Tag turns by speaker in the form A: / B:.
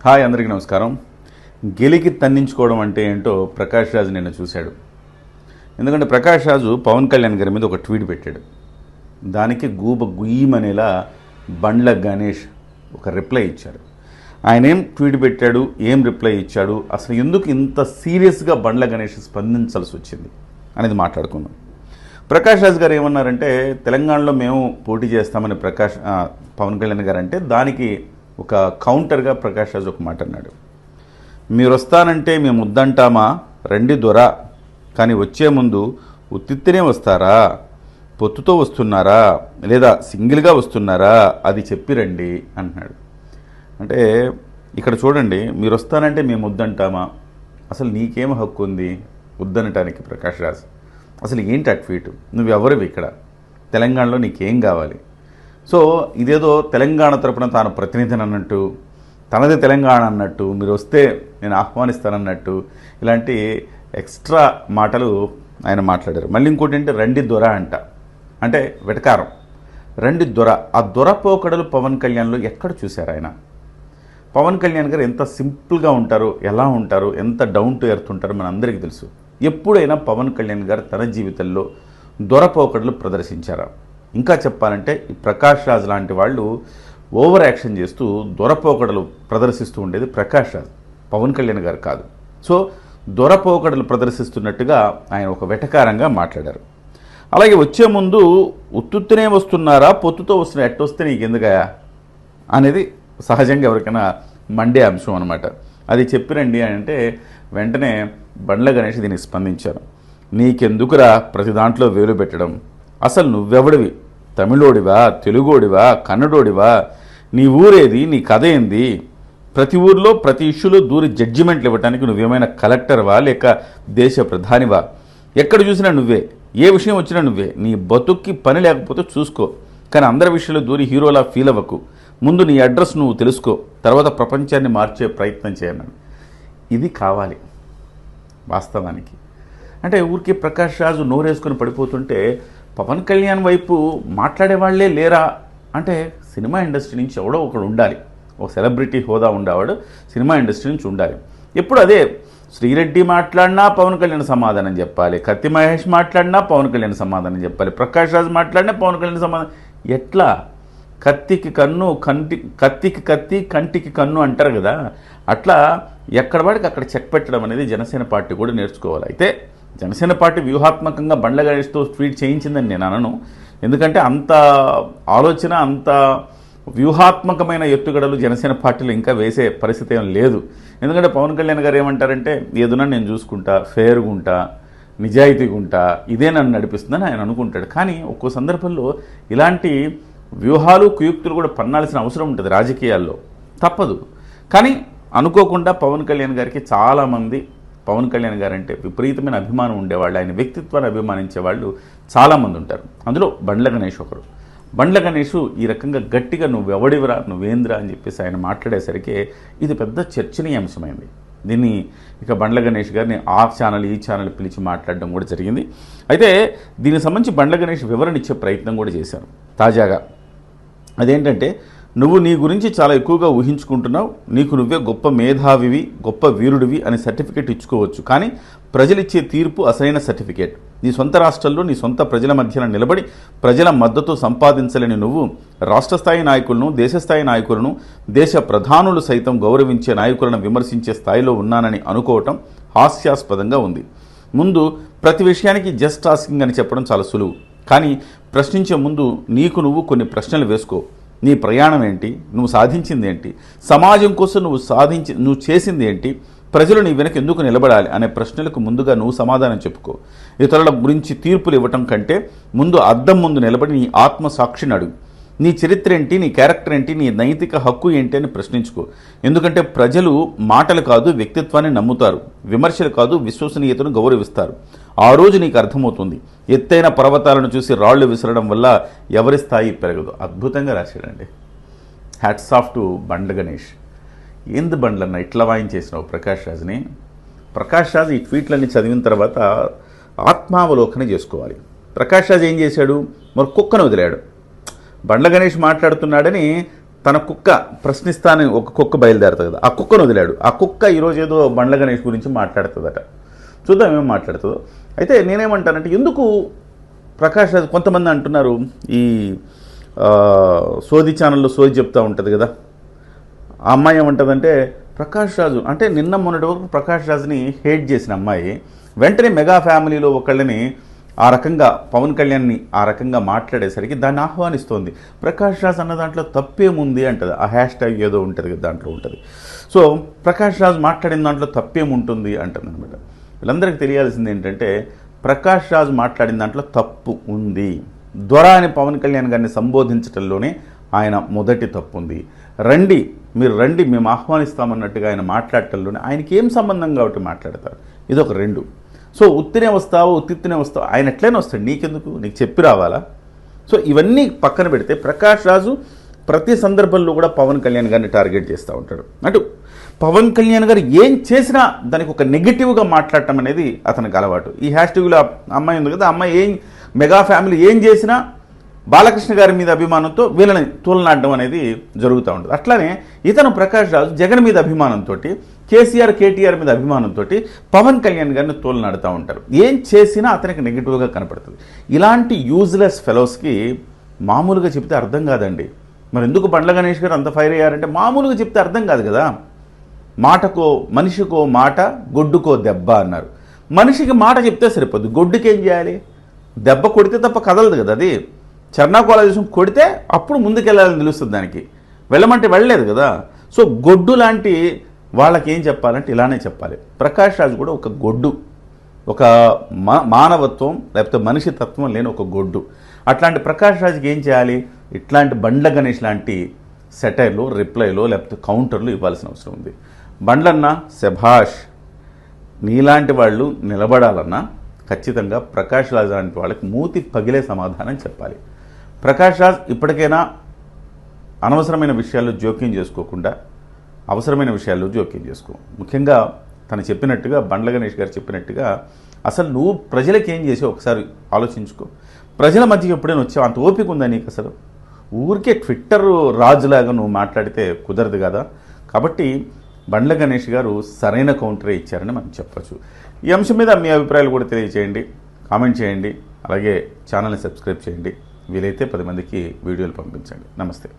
A: Hi, అందరికీ నమస్కారం. గెలికి తన్నించుకోవడం అంటే ఏంటో ప్రకాష్ రాజ్ నిన్న చూశాడు. ఎందుకంటే ప్రకాష్ రాజు పవన్ కళ్యాణ్ గారి మీద ఒక ట్వీట్ పెట్టాడు. దానికి గూబ గుయ్యమనేలా బండ్ల గణేష్ ఒక రిప్లై ఇచ్చాడు. ఆయన ఏం ట్వీట్ పెట్టాడు, ఏం రిప్లై ఇచ్చాడు, అసలు ఎందుకు ఇంత సీరియస్గా బండ్ల గణేష్ స్పందించాల్సి వచ్చింది అనేది మాట్లాడుకుందాం. ప్రకాష్ రాజ్ గారు ఏమన్నారంటే, తెలంగాణలో మేము పోటీ చేస్తామని పవన్ కళ్యాణ్ గారు అంటే దానికి ఒక కౌంటర్గా ప్రకాష్ రాజ్ ఒక మాట అన్నాడు. మీరు వస్తానంటే మేము వద్దంటామా, రండి దొర, కానీ వచ్చే ముందు ఉత్తినే వస్తారా, పొత్తుతో వస్తున్నారా లేదా సింగిల్గా వస్తున్నారా అది చెప్పి రండి అంటున్నాడు. అంటే ఇక్కడ చూడండి, మీరు వస్తానంటే మేము వద్దంటామా, అసలు నీకేం హక్కు ఉంది వద్దనటానికి ప్రకాష్ రాజ్? అసలు ఏంటి ఆ ట్వీట్? నువ్వెవరివి ఇక్కడ? తెలంగాణలో నీకేం కావాలి? సో ఇదేదో తెలంగాణ తరపున తాను ప్రతినిధిని అన్నట్టు, తనది తెలంగాణ అన్నట్టు, మీరు వస్తే నేను ఆహ్వానిస్తానన్నట్టు ఇలాంటి ఎక్స్ట్రా మాటలు ఆయన మాట్లాడారు. మళ్ళీ ఇంకోటి ఏంటి, రండి దొర అంట, అంటే వెటకారం. రండి దొర, ఆ దొర పోకడలు పవన్ కళ్యాణ్లో ఎక్కడ చూశారు ఆయన? పవన్ కళ్యాణ్ గారు ఎంత సింపుల్గా ఉంటారో, ఎలా ఉంటారో, ఎంత డౌన్ టు ఎర్త్ ఉంటారో మన అందరికీ తెలుసు. ఎప్పుడైనా పవన్ కళ్యాణ్ గారు తన జీవితంలో దొర పోకడలు ప్రదర్శించారా? ఇంకా చెప్పాలంటే ఈ ప్రకాష్ రాజ్ లాంటి వాళ్ళు ఓవర్ యాక్షన్ చేస్తూ దొరపోకడలు ప్రదర్శిస్తూ ఉండేది ప్రకాష్ రాజ్, పవన్ కళ్యాణ్ గారు కాదు. సో దొరపోకడలు ప్రదర్శిస్తున్నట్టుగా ఆయన ఒక వెటకారంగా మాట్లాడారు. అలాగే వచ్చే ముందు ఉత్తునే వస్తున్నారా, పొత్తుతో వస్తున్నా, ఎట్టొస్తే నీకు ఎందుకయా అనేది సహజంగా ఎవరికైనా మండే అంశం అనమాట. అది చెప్పిరండి అని అంటే వెంటనే బండ్ల గణేష్ దీనికి స్పందించారు. నీకెందుకురా ప్రతి దాంట్లో వేలు పెట్టడం? అసలు నువ్వెవడివి? తమిళోడివా, తెలుగోడివా, కన్నడోడివా? నీ ఊరేది? నీ కథ ఏంది? ప్రతి ఊరిలో ప్రతి ఇష్యూలో దూరి జడ్జిమెంట్లు ఇవ్వడానికి నువ్వేమైనా కలెక్టర్వా లేక దేశ ప్రధానివా? ఎక్కడ చూసినా నువ్వే, ఏ విషయం వచ్చినా నువ్వే. నీ బతుక్కి పని లేకపోతే చూసుకో, కానీ అందరి విషయంలో దూరి హీరోలా ఫీల్ అవ్వకు. ముందు నీ అడ్రస్ నువ్వు తెలుసుకో, తర్వాత ప్రపంచాన్ని మార్చే ప్రయత్నం చేయన్నాను. ఇది కావాలి వాస్తవానికి. అంటే ఊరికే ప్రకాష్ రాజు నోరేసుకొని పడిపోతుంటే పవన్ కళ్యాణ్ వైపు మాట్లాడేవాళ్లే లేరా అంటే, సినిమా ఇండస్ట్రీ నుంచి ఎవడో ఒకడు ఉండాలి, ఒక సెలబ్రిటీ హోదా ఉండేవాడు సినిమా ఇండస్ట్రీ నుంచి ఉండాలి. ఎప్పుడు అదే, శ్రీరెడ్డి మాట్లాడినా పవన్ కళ్యాణ్ సమాధానం చెప్పాలి, కత్తి మహేష్ మాట్లాడినా పవన్ కళ్యాణ్ సమాధానం చెప్పాలి, ప్రకాష్ రాజ్ మాట్లాడినా పవన్ కళ్యాణ్ సమాధానం. ఎట్లా? కత్తికి కన్ను, కత్తికి కత్తి, కంటికి కన్ను అంటారు కదా, అట్లా ఎక్కడ వాడికి అక్కడ చెక్ పెట్టడం అనేది జనసేన పార్టీ కూడా నేర్చుకోవాలి. అయితే జనసేన పార్టీ వ్యూహాత్మకంగా బండ్ల గణేష్తో ట్వీట్ చేయించిందని నేను అనను. ఎందుకంటే అంత ఆలోచన, అంత వ్యూహాత్మకమైన ఎత్తుగడలు జనసేన పార్టీలో ఇంకా వేసే పరిస్థితి ఏం లేదు. ఎందుకంటే పవన్ కళ్యాణ్ గారు ఏమంటారంటే, ఏదైనా నేను చూసుకుంటా, ఫేర్గా ఉంటా, నిజాయితీగా ఉంటా, ఇదే నన్ను నడిపిస్తుందని ఆయన అనుకుంటాడు. కానీ ఒక్కో సందర్భంలో ఇలాంటి వ్యూహాలు, కుయుక్తులు కూడా పన్నాల్సిన అవసరం ఉంటుంది రాజకీయాల్లో, తప్పదు. కానీ అనుకోకుండా పవన్ కళ్యాణ్ గారికి చాలామంది పవన్ కళ్యాణ్ గారు అంటే విపరీతమైన అభిమానం ఉండేవాళ్ళు, ఆయన వ్యక్తిత్వాన్ని అభిమానించే వాళ్ళు చాలామంది ఉంటారు. అందులో బండ్ల గణేష్ ఒకరు. బండ్ల గణేష్ ఈ రకంగా గట్టిగా నువ్వెవడివరా, నువ్వేంద్రా అని చెప్పేసి ఆయన మాట్లాడేసరికి ఇది పెద్ద చర్చనీయాంశమైంది. దీన్ని ఇక బండ్ల గణేష్ గారిని ఆ ఛానల్ ఈ ఛానల్ పిలిచి మాట్లాడడం కూడా జరిగింది. అయితే దీనికి సంబంధించి బండ్ల గణేష్ వివరణ ఇచ్చే ప్రయత్నం కూడా చేశారు తాజాగా. అదేంటంటే, నువ్వు నీ గురించి చాలా ఎక్కువగా ఊహించుకుంటున్నావు, నీకు నువ్వే గొప్ప మేధావివి, గొప్ప వీరుడివి అని సర్టిఫికేట్ ఇచ్చుకోవచ్చు, కానీ ప్రజలిచ్చే తీర్పు అసలైన సర్టిఫికేట్. నీ సొంత రాష్ట్రంలో నీ సొంత ప్రజల మధ్యన నిలబడి ప్రజల మద్దతు సంపాదించలేని నువ్వు రాష్ట్ర స్థాయి నాయకులను, దేశస్థాయి నాయకులను, దేశ ప్రధానులు సైతం గౌరవించే నాయకులను విమర్శించే స్థాయిలో ఉన్నానని అనుకోవటం హాస్యాస్పదంగా ఉంది. ముందు ప్రతి విషయానికి జస్ట్ ఆస్కింగ్ అని చెప్పడం చాలా సులువు, కానీ ప్రశ్నించే ముందు నీకు నువ్వు కొన్ని ప్రశ్నలు వేసుకో. నీ ప్రయాణం ఏంటి? నువ్వు సాధించింది ఏంటి? సమాజం కోసం నువ్వు చేసింది ఏంటి? ప్రజలు నీ వెనక ఎందుకు నిలబడాలి అనే ప్రశ్నలకు ముందుగా నువ్వు సమాధానం చెప్పుకో. ఇతరుల గురించి తీర్పులు ఇవ్వటం కంటే ముందు అద్దం ముందు నిలబడి నీ ఆత్మసాక్షిని అడుగు. నీ చరిత్ర ఏంటి, నీ క్యారెక్టర్ ఏంటి, నీ నైతిక హక్కు ఏంటి అని ప్రశ్నించుకో. ఎందుకంటే ప్రజలు మాటలు కాదు వ్యక్తిత్వాన్ని నమ్ముతారు, విమర్శలు కాదు విశ్వసనీయతను గౌరవిస్తారు. ఆ రోజు నీకు అర్థమవుతుంది, ఎత్తైన పర్వతాలను చూసి రాళ్లు విసరడం వల్ల ఎవరి స్థాయి పెరగదు. అద్భుతంగా రాశాడండి. Hats off to Bandla Ganesh. ఏంది బండ్లన్న ఇట్లా వాయించేసినావు ప్రకాష్ రాజ్ని? ప్రకాష్ రాజ్ ఈ ట్వీట్లన్నీ చదివిన తర్వాత ఆత్మావలోకన చేసుకోవాలి. ప్రకాష్ రాజ్ ఏం చేశాడు? మరి కుక్కను వదిలాడు. బండ్ల గణేష్ మాట్లాడుతున్నాడని తన కుక్క ప్రశ్నిస్తానని ఒక కుక్క బయలుదేరుతుంది కదా, ఆ కుక్కను వదిలాడు. ఆ కుక్క ఈరోజు ఏదో బండ్ల గణేష్ గురించి మాట్లాడుతుందట. చూద్దాం ఏం మాట్లాడుతుందో. అయితే నేనేమంటానంటే, ఎందుకు ప్రకాష్ రాజ్ కొంతమంది అంటున్నారు, ఈ సోది ఛానల్లో సోది చెప్తూ ఉంటుంది కదా, ఆ అమ్మాయి ఏమంటుందంటే, ప్రకాష్ రాజు అంటే నిన్న మొన్నటి వరకు ప్రకాష్ రాజ్ని హేట్ చేసిన అమ్మాయి వెంటనే మెగా ఫ్యామిలీలో ఒకళ్ళని ఆ రకంగా పవన్ కళ్యాణ్ని ఆ రకంగా మాట్లాడేసరికి దాన్ని ఆహ్వానిస్తోంది. ప్రకాష్ రాజ్ అన్న దాంట్లో తప్పేముంది అంటది. ఆ హ్యాష్ ట్యాగ్ ఏదో ఉంటుంది కదా, దాంట్లో ఉంటుంది. సో ప్రకాష్ రాజ్ మాట్లాడిన దాంట్లో తప్పేముంటుంది అంటుంది అనమాట. వీళ్ళందరికీ తెలియాల్సింది ఏంటంటే, ప్రకాష్ రాజ్ మాట్లాడిన దాంట్లో తప్పు ఉంది. దొర అని పవన్ కళ్యాణ్ గారిని సంబోధించడంలోనే ఆయన మొదటి తప్పు ఉంది. మీరు రండి మేము ఆహ్వానిస్తామన్నట్టుగా ఆయన మాట్లాడటంలోనే ఆయనకి ఏం సంబంధం కాబట్టి మాట్లాడతారు. ఇదొక 2. సో ఉత్తినే వస్తావు ఆయన ఎట్లయినా వస్తాడు, నీకెందుకు, నీకు చెప్పి రావాలా? సో ఇవన్నీ పక్కన పెడితే ప్రకాష్ రాజు ప్రతి సందర్భంలో కూడా పవన్ కళ్యాణ్ గారిని టార్గెట్ చేస్తూ ఉంటాడు. అటు పవన్ కళ్యాణ్ గారు ఏం చేసినా దానికి ఒక నెగిటివ్గా మాట్లాడటం అనేది అతనికి అలవాటు. ఈ హ్యాష్ ట్యాగ్లో అమ్మాయి ఉంది కదా, అమ్మాయి ఏం మెగా ఫ్యామిలీ ఏం చేసినా బాలకృష్ణ గారి మీద అభిమానంతో వీళ్ళని తూలనాడడం అనేది జరుగుతూ ఉంటుంది. అట్లానే ఇతను ప్రకాష్ రాజు జగన్ మీద అభిమానంతో, కేసీఆర్ కేటీఆర్ మీద అభిమానంతో పవన్ కళ్యాణ్ గారిని తోలనాడుతూ ఉంటారు. ఏం చేసినా అతనికి నెగిటివ్గా కనపడుతుంది. ఇలాంటి యూజ్లెస్ ఫెలోస్కి మామూలుగా చెప్తే అర్థం కాదండి. మరి ఎందుకు బండ్ల గణేష్ గారు అంత ఫైర్ అయ్యారంటే, మామూలుగా చెప్తే అర్థం కాదు కదా. మనిషికో మాట గొడ్డుకో దెబ్బ అన్నారు. మనిషికి మాట చెప్తే సరిపోద్దు, గొడ్డుకి ఏం చేయాలి? దెబ్బ కొడితే తప్ప కదలదు కదా. అది చర్నాకోల దేశం కొడితే అప్పుడు ముందుకెళ్ళాలని తెలుస్తుంది, దానికి వెళ్ళమంటే వెళ్ళలేదు కదా. సో గొడ్డు లాంటి వాళ్ళకి ఏం చెప్పాలంటే ఇలానే చెప్పాలి. ప్రకాష్ రాజ్ కూడా ఒక గొడ్డు, ఒక మానవత్వం లేకపోతే మనిషి తత్వం లేని ఒక గొడ్డు. అట్లాంటి ప్రకాష్ రాజ్కి ఏం చేయాలి? ఇట్లాంటి బండ్ల గణేష్ లాంటి సెటైర్లు, రిప్లైలు లేకపోతే కౌంటర్లు ఇవ్వాల్సిన అవసరం ఉంది. బండ్లన్నా శభాష్, నీలాంటి వాళ్ళు నిలబడాలన్నా ఖచ్చితంగా ప్రకాష్ రాజ్ లాంటి వాళ్ళకి మూతి పగిలే సమాధానం చెప్పాలి. ప్రకాష్ రాజ్ ఇప్పటికైనా అనవసరమైన విషయాల్లో జోక్యం చేసుకోకుండా అవసరమైన విషయాల్లో జోక్యం చేసుకో. ముఖ్యంగా తను చెప్పినట్టుగా, బండ్ల గణేష్ గారు చెప్పినట్టుగా, అసలు నువ్వు ప్రజలకు ఏం చేసావు ఒకసారి ఆలోచించుకో. ప్రజల మధ్యకి ఎప్పుడైనా వచ్చావు? అంత ఓపిక ఉందా నీకు? అసలు ఊరికే ట్విట్టర్ రాజులాగా నువ్వు మాట్లాడితే కుదరదు కదా. కాబట్టి బండ్ల గణేష్ గారు సరైన కౌంటరే ఇచ్చారని మనం చెప్పచ్చు. ఈ అంశం మీద మీ అభిప్రాయాలు కూడా తెలియజేయండి, కామెంట్ చేయండి, అలాగే ఛానల్ని సబ్స్క్రైబ్ చేయండి. వీలైతే 10 మందికి వీడియోలు పంపించండి. నమస్తే.